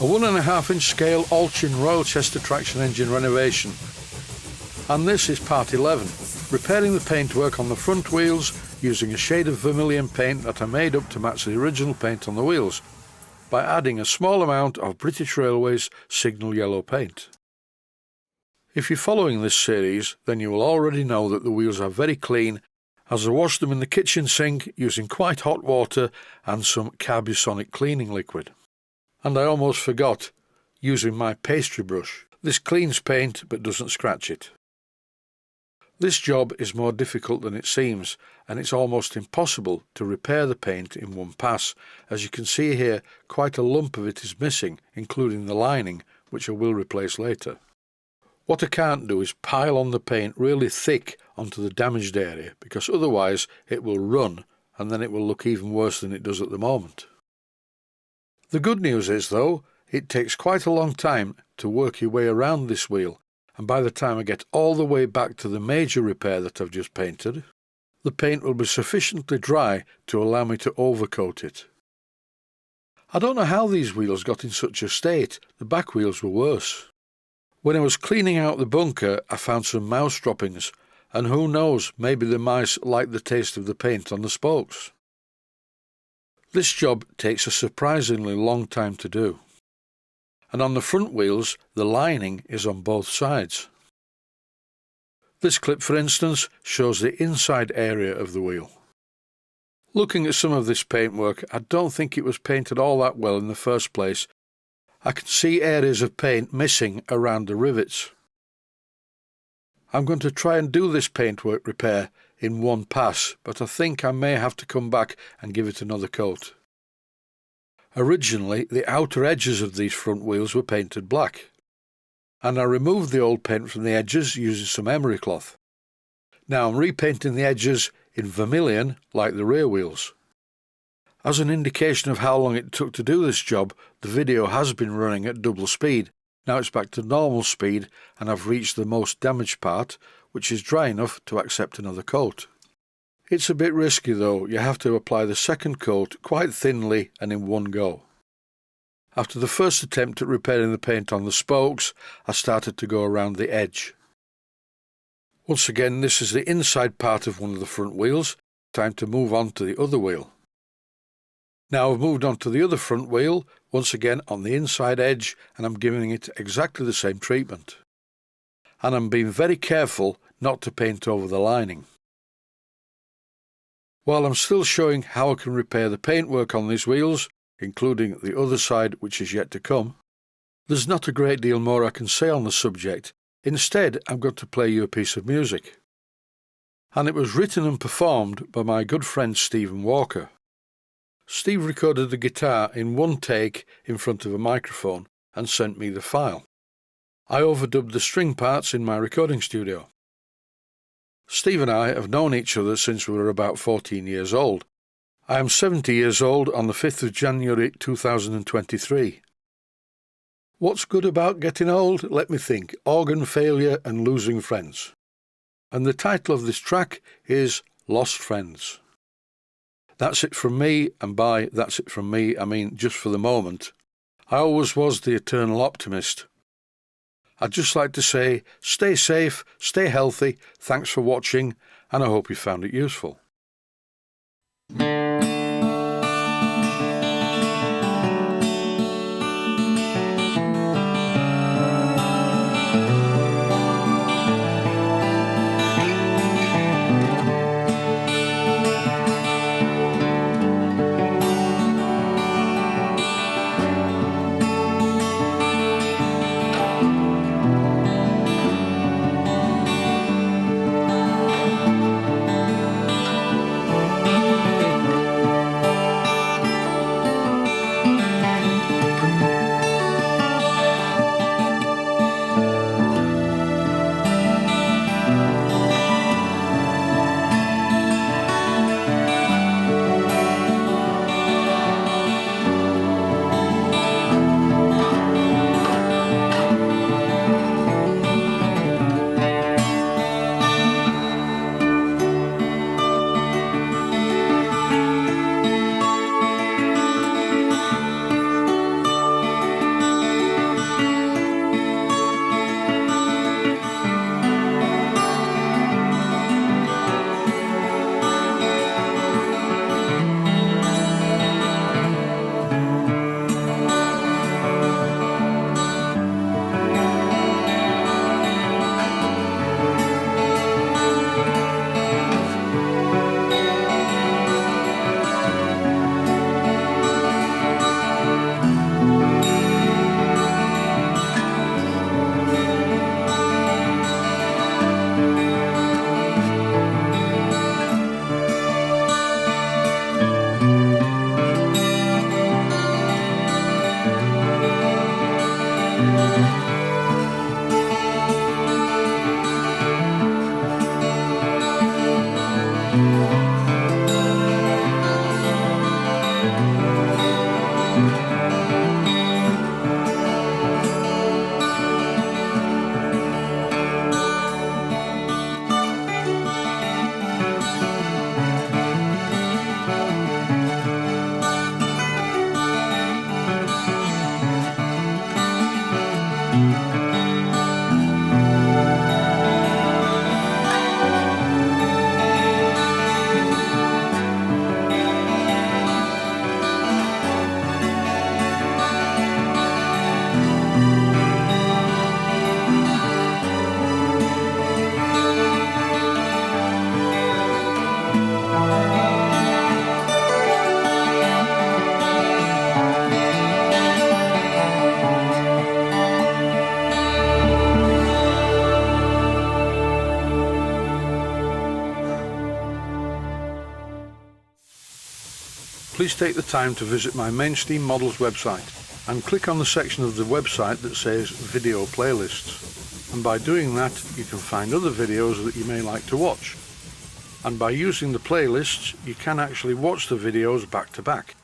A 1.5-inch scale Allchin Royal Chester Traction Engine Renovation. And this is part 11, repairing the paintwork on the front wheels using a shade of Vermillion paint that I made up to match the original paint on the wheels, by adding a small amount of British Railways signal yellow paint. If you're following this series, then you will already know that the wheels are very clean, as I washed them in the kitchen sink using quite hot water and some carbusonic cleaning liquid. And I almost forgot, using my pastry brush. This cleans paint but doesn't scratch it. This job is more difficult than it seems, and it's almost impossible to repair the paint in one pass. As you can see here, quite a lump of it is missing, including the lining, which I will replace later. What I can't do is pile on the paint really thick onto the damaged area, because otherwise it will run and then it will look even worse than it does at the moment. The good news is, though, it takes quite a long time to work your way around this wheel, and by the time I get all the way back to the major repair that I've just painted, the paint will be sufficiently dry to allow me to overcoat it. I don't know how these wheels got in such a state. The back wheels were worse. When I was cleaning out the bunker, I found some mouse droppings, and who knows, maybe the mice liked the taste of the paint on the spokes. This job takes a surprisingly long time to do. And on the front wheels, the lining is on both sides. This clip, for instance, shows the inside area of the wheel. Looking at some of this paintwork, I don't think it was painted all that well in the first place. I can see areas of paint missing around the rivets. I'm going to try and do this paintwork repair in one pass, but I think I may have to come back and give it another coat. Originally, the outer edges of these front wheels were painted black, and I removed the old paint from the edges using some emery cloth. Now I'm repainting the edges in vermilion like the rear wheels. As an indication of how long it took to do this job, the video has been running at double speed. Now it's back to normal speed and I've reached the most damaged part, which is dry enough to accept another coat. It's a bit risky though. You have to apply the second coat quite thinly and in one go. After the first attempt at repairing the paint on the spokes, I started to go around the edge. Once again, this is the inside part of one of the front wheels. Time to move on to the other wheel. Now I've moved on to the other front wheel, once again on the inside edge, and I'm giving it exactly the same treatment. And I'm being very careful not to paint over the lining. While I'm still showing how I can repair the paintwork on these wheels, including the other side which is yet to come, there's not a great deal more I can say on the subject. Instead, I'm going to play you a piece of music. And it was written and performed by my good friend Stephen Walker. Steve recorded the guitar in one take in front of a microphone and sent me the file. I overdubbed the string parts in my recording studio. Steve and I have known each other since we were about 14 years old. I am 70 years old on the 5th of January 2023. What's good about getting old? Let me think. Organ failure and losing friends. And the title of this track is Lost Friends. That's it from me, and by that's it from me, I mean just for the moment. I always was the eternal optimist. I'd just like to say, stay safe, stay healthy, thanks for watching, and I hope you found it useful. Please take the time to visit my Mainsteam Models website and click on the section of the website that says Video Playlists. And by doing that, you can find other videos that you may like to watch. And by using the playlists, you can actually watch the videos back to back.